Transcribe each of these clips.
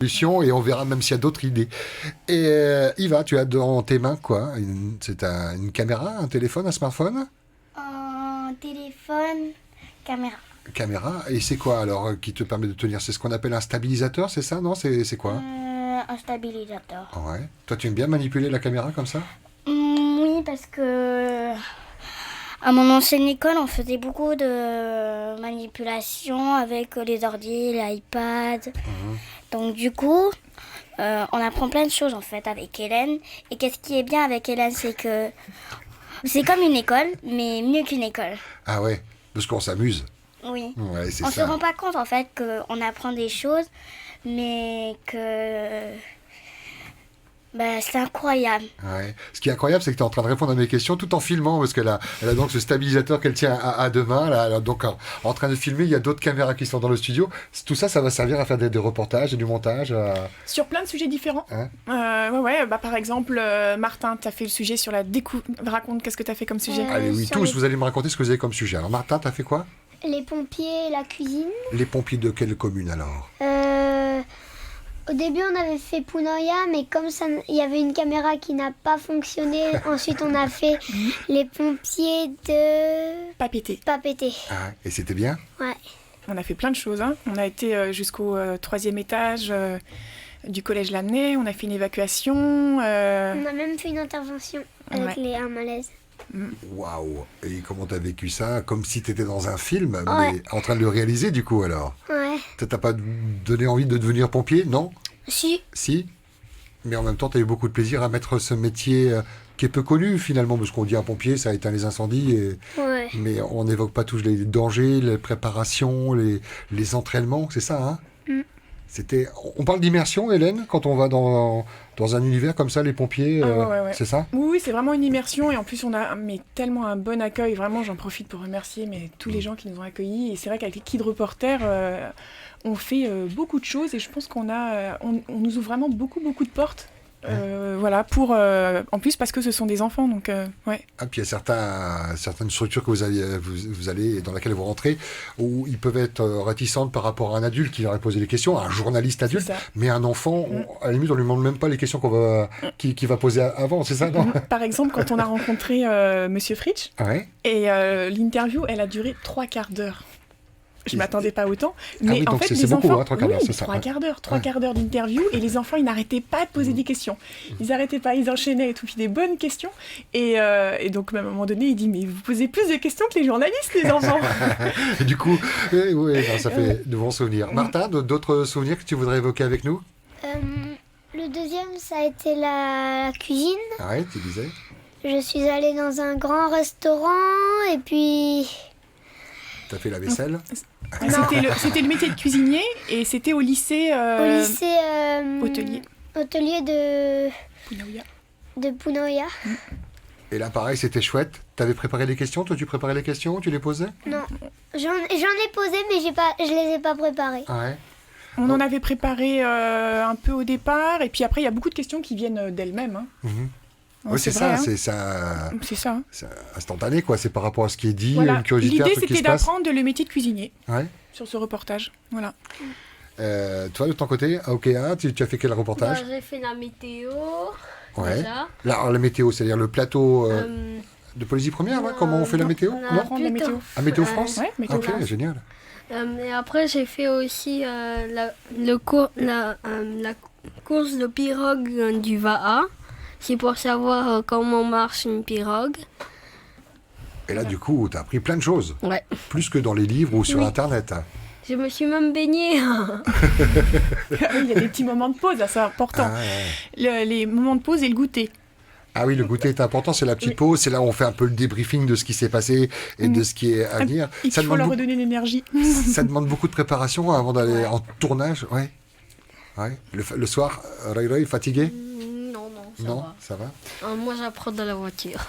solution et on verra même s'il y a d'autres idées. Et Yva, tu as dans tes mains quoi? Une caméra, un téléphone, un smartphone? Un téléphone, caméra. Caméra, et c'est quoi alors qui te permet de tenir? C'est ce qu'on appelle un stabilisateur, c'est ça? Non, c'est quoi? Un stabilisateur. Ouais. Toi, tu aimes bien manipuler la caméra comme ça? Oui, parce que à mon ancienne école, on faisait beaucoup de manipulations avec les ordi, l'iPad. Donc du coup, on apprend plein de choses en fait avec Hélène. Et qu'est-ce qui est bien avec Hélène, c'est que c'est comme une école, mais mieux qu'une école. Ah ouais, parce qu'on s'amuse. Oui. Ouais, c'est On ça. se rend pas compte en fait qu'on apprend des choses, mais que c'est incroyable. Ouais. Ce qui est incroyable, c'est que tu es en train de répondre à mes questions tout en filmant, parce elle a donc ce stabilisateur qu'elle tient à deux mains. Là, elle a donc en train de filmer, il y a d'autres caméras qui sont dans le studio. Tout ça, ça va servir à faire des reportages et du montage. Sur plein de sujets différents. Hein? Par exemple, Martin, tu as fait le sujet sur la découverte. Raconte, qu'est-ce que tu as fait comme sujet? Allez, oui, sur tous, les- vous allez me raconter ce que vous avez comme sujet. Alors, Martin, tu as fait quoi? Les pompiers, la cuisine. Les pompiers de quelle commune alors? Au début, on avait fait Punoya, mais comme ça, il y avait une caméra qui n'a pas fonctionné. Ensuite, on a fait les pompiers de Papeete. Papété. Ah, et c'était bien? Ouais. On a fait plein de choses. Hein. On a été jusqu'au troisième étage du collège Lamennais. On a fait une évacuation. On a même fait une intervention avec Ouais. un malaise. Waouh! Et comment t'as vécu ça? Comme si t'étais dans un film, Ouais. mais en train de le réaliser du coup alors? Ouais. Ça t'a pas donné envie de devenir pompier? Non? Si. Si? Mais en même temps, t'as eu beaucoup de plaisir à mettre ce métier qui est peu connu finalement, parce qu'on dit un pompier, ça éteint les incendies, Ouais. mais on n'évoque pas tous les dangers, les préparations, les entraînements, c'est ça, hein? On parle d'immersion, Hélène, quand on va dans un univers comme ça, les pompiers, Ouais. c'est ça? Oui, c'est vraiment une immersion et en plus on a tellement un bon accueil. Vraiment, j'en profite pour remercier tous les gens qui nous ont accueillis. Et c'est vrai qu'avec les Kids Reporters, on fait beaucoup de choses et je pense qu'on nous ouvre vraiment beaucoup de portes. En plus parce que ce sont des enfants, donc ouais. Ah, puis il y a certaines structures que vous allez, dans laquelle vous rentrez, où ils peuvent être réticentes par rapport à un adulte qui leur a posé des questions, un journaliste adulte, C'est ça. mais un enfant, à la limite, on lui demande même pas les questions qu'il va poser avant, c'est ça, non? Par exemple, quand on a rencontré Monsieur Fritsch, Ouais. et l'interview, elle a duré 3/4 d'heure. Je m'attendais pas autant. Mais oui, en donc fait, c'est les beaucoup, enfants, hein, 3/4 d'heure, oui, c'est ça, 3/4 d'heure, Ouais. 3/4 d'heure d'interview, et les enfants, ils n'arrêtaient pas de poser des questions. Ils n'arrêtaient pas, ils enchaînaient et tout, puis des bonnes questions. Et donc, à un moment donné, il dit, mais vous posez plus de questions que les journalistes, les enfants. Et du coup, ça fait de bons souvenirs. Martin, d'autres souvenirs que tu voudrais évoquer avec nous? Le deuxième, ça a été la cuisine. Ah ouais, tu disais? Je suis allée dans un grand restaurant et puis... T'as fait la vaisselle? C'était le métier de cuisinier, et c'était au lycée au lycée hôtelier de Punaouia. Punoya. Et là, pareil, c'était chouette. T'avais préparé les questions? Toi, tu préparais les questions? Tu les posais? Non, j'en ai posé, mais je les ai pas préparées. Ah ouais. On en avait préparé un peu au départ, et puis après, il y a beaucoup de questions qui viennent d'elles-mêmes. Hein. Oui, c'est vrai, ça, hein. c'est ça. C'est ça. Hein. C'est instantané, quoi. C'est par rapport à ce qui est dit, Voilà. une curiosité, un L'idée, truc qui c'était se passe. d'apprendre le métier de cuisinier Ouais. sur ce reportage. Voilà. Toi, de ton côté, à Okea, tu as fait quel reportage? J'ai fait la météo. Ouais. Déjà. Là, alors, la météo, c'est-à-dire le plateau de Polysie Première, là, comment on fait la météo? on a Non? Apprendre la météo. À Météo France? Ouais, météo Ok, France. génial. Et après, j'ai fait aussi la course de pirogue du Vaha. C'est pour savoir comment marche une pirogue. Et là, du coup, tu as appris plein de choses. Ouais. Plus que dans les livres ou sur Oui. Internet. Je me suis même baignée. Ah oui, il y a des petits moments de pause, là, c'est important. Ah, ouais. Les moments de pause et le goûter. Ah oui, le goûter est important, c'est la petite pause, c'est là où on fait un peu le débriefing de ce qui s'est passé et de ce qui est à venir. Et qu'il faut leur redonner l'énergie. Ça demande beaucoup de préparation avant d'aller en tournage, ouais. Ouais. Le soir, Ray fatigué? Non, Ça va. Moi, j'apprends dans la voiture.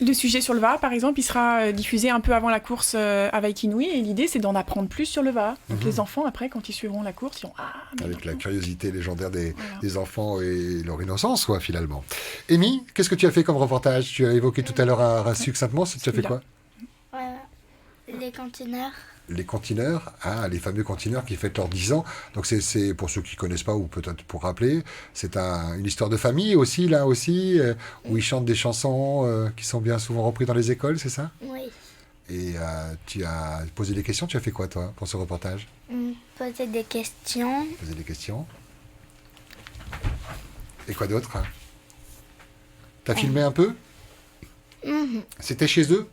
Le sujet sur le Vaha, par exemple, il sera diffusé un peu avant la course à Vaikinui, et l'idée, c'est d'en apprendre plus sur le Vaha. Donc les enfants, après, quand ils suivront la course, ils diront « Ah, mais Avec la non. curiosité légendaire des enfants et leur innocence, quoi, finalement. Amy, qu'est-ce que tu as fait comme reportage? Tu as évoqué tout à l'heure à Succinctement, tu as fait quoi? Les conteneurs. les cantineurs, hein, les fameux cantineurs qui fêtent leurs 10 ans. Donc c'est pour ceux qui connaissent pas ou peut-être pour rappeler, c'est une histoire de famille aussi, là aussi, où ils chantent des chansons qui sont bien souvent reprises dans les écoles, c'est ça? Oui. Et tu as posé des questions, tu as fait quoi toi pour ce reportage? Poser des questions. Poser des questions. Et quoi d'autre? T'as filmé un peu? C'était chez eux?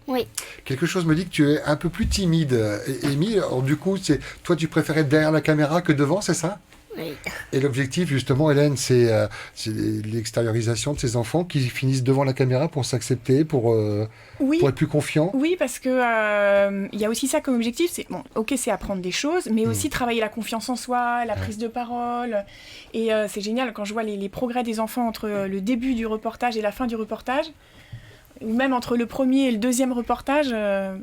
Oui. Quelque chose me dit que tu es un peu plus timide, Amy. Alors, du coup, toi, tu préférais être derrière la caméra que devant, c'est ça? Oui. Et l'objectif, justement, Hélène, c'est l'extériorisation de ces enfants qui finissent devant la caméra pour s'accepter, pour être plus confiants. Oui, parce que il y a aussi ça comme objectif. C'est bon, ok, c'est apprendre des choses, mais aussi travailler la confiance en soi, la prise de parole. Et c'est génial quand je vois les progrès des enfants entre le début du reportage et la fin du reportage. Ou même entre le premier et le deuxième reportage,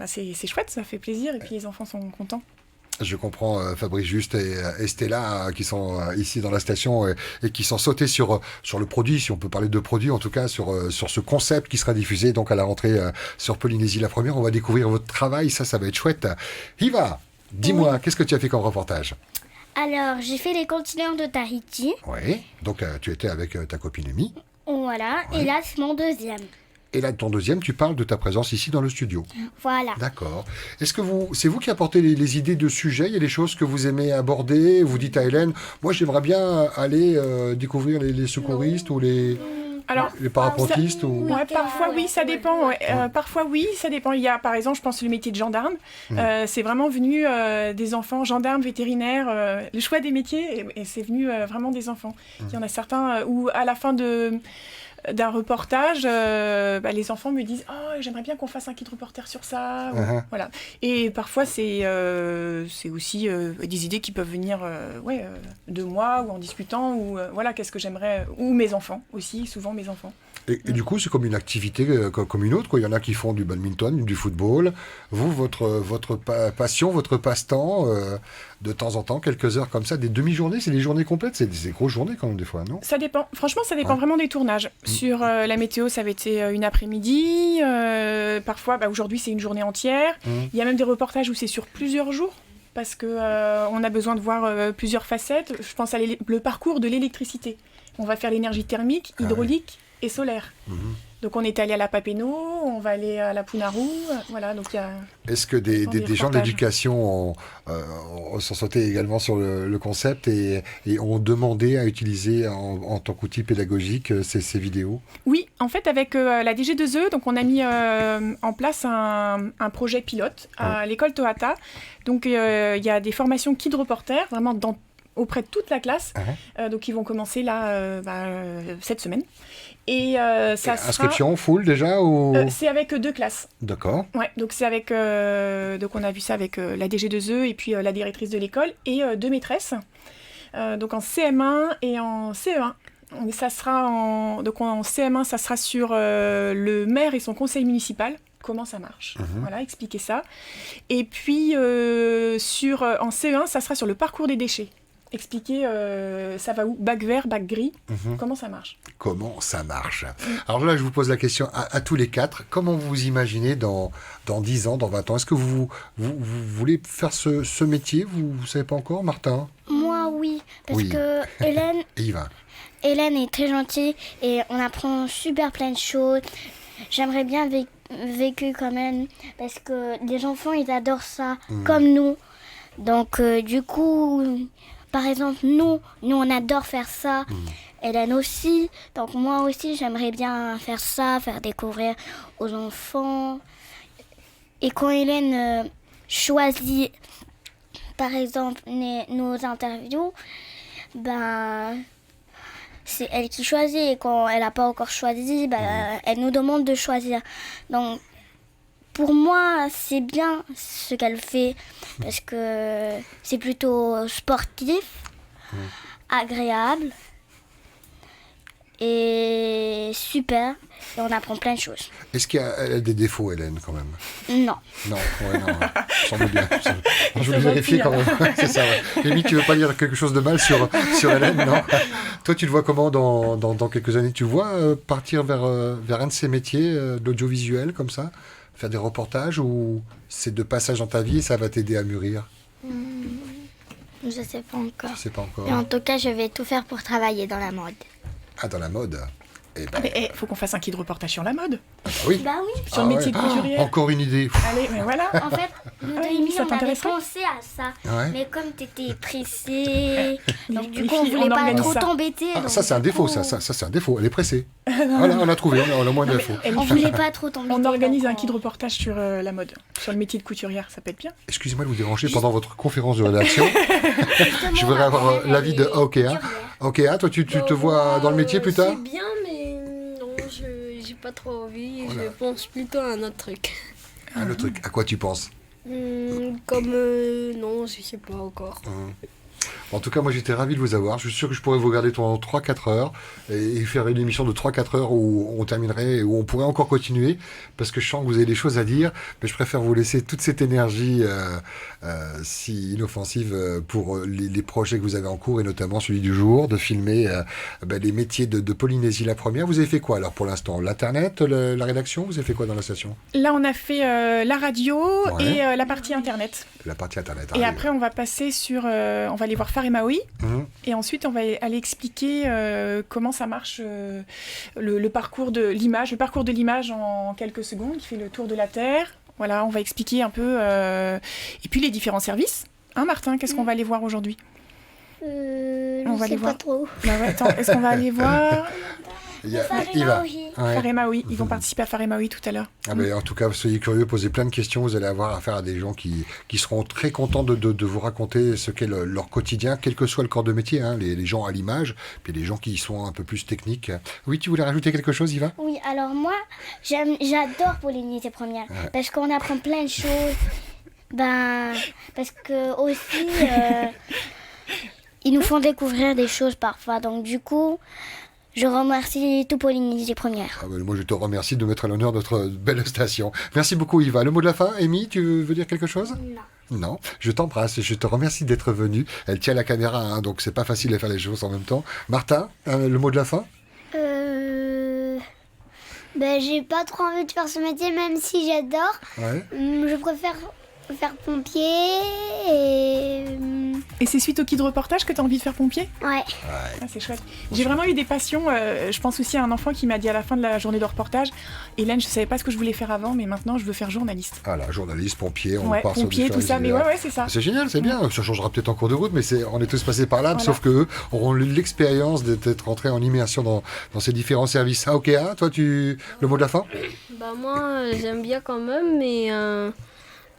c'est chouette, ça fait plaisir, et puis les enfants sont contents. Je comprends Fabrice Juste et Stella qui sont ici dans la station et qui sont sautés sur le produit, si on peut parler de produit, en tout cas sur ce concept qui sera diffusé donc à la rentrée sur Polynésie la première. On va découvrir votre travail, ça va être chouette. Hiva, dis-moi, qu'est-ce que tu as fait comme reportage? Alors, j'ai fait les continents de Tahiti. Oui, donc tu étais avec ta copine Amy. Voilà, Ouais. et là, c'est mon deuxième. Et là, ton deuxième, tu parles de ta présence ici dans le studio. Voilà. D'accord. Est-ce que c'est vous qui apportez les idées de sujets? Il y a des choses que vous aimez aborder? Vous dites à Hélène, moi j'aimerais bien aller découvrir les secouristes ou les parapentistes ou... Ouais, parfois oui, ça dépend. Ouais. Parfois oui, ça dépend. Il y a par exemple, je pense le métier de gendarme. C'est vraiment venu des enfants, gendarmes, vétérinaires. Le choix des métiers, et c'est venu vraiment des enfants. Il y en a certains où à la fin d'un reportage, les enfants me disent « Oh, j'aimerais bien qu'on fasse un kit reporter sur ça. Voilà. Et parfois, c'est aussi des idées qui peuvent venir de moi, ou en discutant, ou voilà, qu'est-ce que j'aimerais... Ou mes enfants aussi, souvent mes enfants. Et du coup, c'est comme une activité comme une autre, quoi. Il y en a qui font du badminton, du football. Vous, votre passion, votre passe-temps, de temps en temps, quelques heures comme ça, des demi-journées, c'est des journées complètes, c'est des grosses journées quand même des fois, non? Ça dépend. Franchement, ça dépend vraiment des tournages. Sur la météo, ça avait été une après-midi. Parfois, aujourd'hui, c'est une journée entière. Il y a même des reportages où c'est sur plusieurs jours. Parce qu'on a besoin de voir plusieurs facettes. Je pense à le parcours de l'électricité. On va faire l'énergie thermique, hydraulique et solaire. Donc on est allé à la Papineau, on va aller à la Punarou, voilà. Donc il y a. Est-ce que des gens de l'éducation sont sautés également sur le concept et ont demandé à utiliser en tant qu'outil pédagogique ces vidéos? Oui, en fait avec la DG2E, donc on a mis en place un projet pilote à l'école Tohata. Donc il y a des formations Kid Reporter, vraiment auprès de toute la classe. Donc ils vont commencer là cette semaine. Et ça sera... Inscription full déjà ou... C'est avec 2 classes. D'accord. Ouais, donc c'est avec donc on a vu ça avec la DG2E et puis la directrice de l'école et 2 maîtresses. Donc en CM1 et en CE1. Ça sera donc en CM1, ça sera sur le maire et son conseil municipal. Comment ça marche. Voilà, expliquer ça. Et puis en CE1, ça sera sur le parcours des déchets. Expliquer ça va où, bac vert, bac gris, comment ça marche. Comment ça marche. Alors là, je vous pose la question à tous les 4. Comment vous vous imaginez dans 10 ans, dans 20 ans? Est-ce que vous voulez faire ce métier? Vous ne savez pas encore, Martin? Moi, oui. Parce que Hélène est très gentille et on apprend super plein de choses. J'aimerais bien vécu quand même parce que les enfants, ils adorent ça, comme nous. Donc, du coup... Par exemple, nous, on adore faire ça. Hélène aussi. Donc moi aussi, j'aimerais bien faire ça, faire découvrir aux enfants. Et quand Hélène choisit, par exemple, nos interviews, c'est elle qui choisit. Et quand elle n'a pas encore choisi, elle nous demande de choisir. Donc, pour moi, c'est bien ce qu'elle fait parce que c'est plutôt sportif, agréable et super. Et on apprend plein de choses. Est-ce qu'elle a des défauts, Hélène, quand même? Non. Non, semble bien. Je voulais vérifier quand même. C'est ça, ouais. Amy, tu veux pas dire quelque chose de mal sur Hélène, non? Toi, tu le vois comment dans quelques années? Tu vois partir vers un de ces métiers, de l'audiovisuel, comme ça? faire des reportages ou c'est de passage dans ta vie et ça va t'aider à mûrir? Je sais pas encore. Je sais pas encore. Mais en tout cas, je vais tout faire pour travailler dans la mode. Ah, dans la mode. Eh ben, Mais faut qu'on fasse un kit reportage sur la mode, oui. Bah oui. sur le métier de ouais. couturière. Encore une idée. Allez, mais voilà. En fait, nous Ah oui, Noémie, ça on avait t'intéresserait pensé à ça. Ouais. Mais comme t'étais pressée, Non, du les coup, on filles, voulait on pas organise trop ça. t'embêter. Ah, donc ça, c'est un du défaut, coup, ça, c'est un défaut. Elle est pressée. Voilà, on a trouvé, on a au moins Non, une mais info. elle- On voulait pas trop t'embêter. On organise donc un kit de reportage sur la mode, sur le métier de couturière, ça peut être bien. Excusez-moi de vous déranger pendant votre conférence de rédaction. Justement, Je voudrais avoir après, l'avis de elle est Aokea. couturière. Aokea, toi, tu te vois dans le métier plus tard? C'est bien, mais non, j'ai pas trop envie. Voilà. Je pense plutôt à un autre truc. Ah, le truc, à quoi tu penses? Comme non, je sais pas encore. En tout cas, moi j'étais ravi de vous avoir. Je suis sûr que je pourrais vous garder pendant 3-4 heures et faire une émission de 3-4 heures où on terminerait et où on pourrait encore continuer parce que je sens que vous avez des choses à dire, mais je préfère vous laisser toute cette énergie si inoffensive pour les projets que vous avez en cours et notamment celui du jour de filmer les métiers de Polynésie la première. Vous avez fait quoi alors pour l'instant? L'internet, la rédaction? Vous avez fait quoi dans la station? Là, on a fait la radio Ouais. et la partie internet. La partie internet. Et après, on va passer sur... on va aller voir Faremaoui. Mhm. Et ensuite, on va aller expliquer comment ça marche, le parcours de l'image. Le parcours de l'image en quelques secondes, qui fait le tour de la Terre. Voilà, on va expliquer un peu... Et puis, les différents services. Hein, Martin, qu'est-ce qu'on va aller voir aujourd'hui? Je On va sais aller pas voir. trop. Bah ouais, attends, est-ce qu'on va aller voir Il va. Faremaoui. Ouais. Faremaoui? Ils vont participer à Faremaoui tout à l'heure. Ah ben, en tout cas, soyez curieux, posez plein de questions. Vous allez avoir affaire à des gens qui seront très contents de vous raconter ce qu'est leur quotidien, quel que soit le corps de métier. Hein, les gens à l'image, puis les gens qui sont un peu plus techniques. Oui, tu voulais rajouter quelque chose, Yva? Oui, alors moi, j'adore Polynésie première. Parce qu'on apprend plein de choses. Ben, parce que aussi, ils nous font découvrir des choses parfois. Donc du coup, je remercie tout Polynésie première. Ah ben, moi, je te remercie de mettre à l'honneur notre belle station. Merci beaucoup, Yva. Le mot de la fin, Amy, tu veux dire quelque chose? Non. Non, je t'embrasse et je te remercie d'être venu. Elle tient la caméra, hein, donc c'est pas facile de faire les choses en même temps. Martin, le mot de la fin? J'ai pas trop envie de faire ce métier, même si j'adore. Ouais. Je préfère faire pompier et... Et c'est suite au kit de reportage que tu as envie de faire pompier? Ouais. Ah, c'est chouette. J'ai vraiment eu des passions. Je pense aussi à un enfant qui m'a dit à la fin de la journée de reportage, Hélène, je savais pas ce que je voulais faire avant, mais maintenant je veux faire journaliste. Voilà, journaliste, pompier, on Ouais, part sur pompier, tout différents ça. Mais univers. ouais, c'est ça. C'est génial, c'est bien. Ça changera peut-être en cours de route, mais on est tous passés par là, Voilà. sauf qu'eux auront eu l'expérience d'être rentrés en immersion dans ces différents services. Ah, ok, hein, toi, le mot de la fin? Bah moi, j'aime bien quand même, mais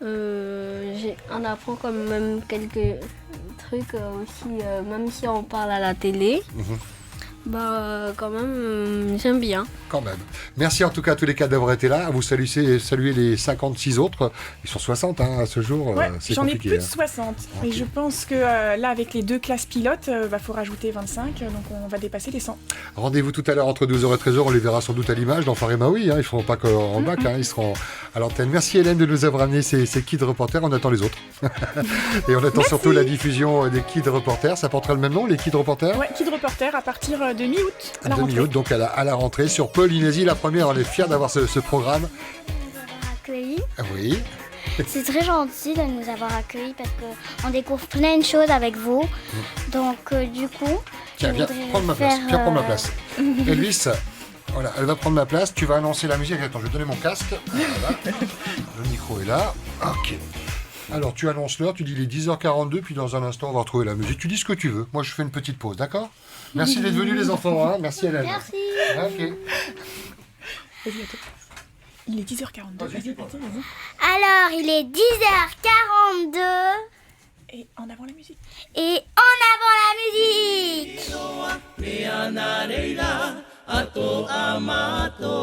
on apprend quand même quelques trucs aussi, même si on parle à la télé. Bah quand même, j'aime bien. Quand même. Merci en tout cas à tous les quatre d'avoir été là. À vous saluer les 56 autres. Ils sont 60 hein, à ce jour. Ouais, C'est j'en ai compliqué. plus de hein. 60. Ok. Et je pense que là, avec les 2 classes pilotes, faut rajouter 25, donc on va dépasser les 100. Rendez-vous tout à l'heure entre 12h et 13h. On les verra sans doute à l'image dans Faremaoui. Hein. Ils ne seront pas qu'en bac, hein. Ils seront à l'antenne. Merci Hélène de nous avoir amené ces kits de reporters. On attend les autres. Et on attend surtout la diffusion des kits de reporters. Ça portera le même nom, les kits de reporters? Ouais, kit reporter à partir de mi-août. À la De rentrée. mi-août, donc à la rentrée sur Polynésie la première. On est fiers d'avoir ce programme. Accueillis. Ah oui. C'est très gentil de nous avoir accueillis parce qu'on découvre plein de choses avec vous. Donc du coup, Tiens, je viens voudrais prendre ma place. faire, Viens prendre ma place. Elvis, voilà, elle va prendre ma place. Tu vas annoncer la musique. Attends, je vais donner mon casque. Voilà. Le micro est là. Ok. Alors, tu annonces l'heure, tu dis il est 10h42, puis dans un instant, on va retrouver la musique. Tu dis ce que tu veux. Moi, je fais une petite pause, d'accord? Merci d'être venus, les enfants. Hein. Merci, Hélène. Merci. Ok. Vas-y, à toi. Il est 10h42. Vas-y. Alors, il est 10h42 Et en avant la musique. et en avant la musique. Peanareira, ato amato.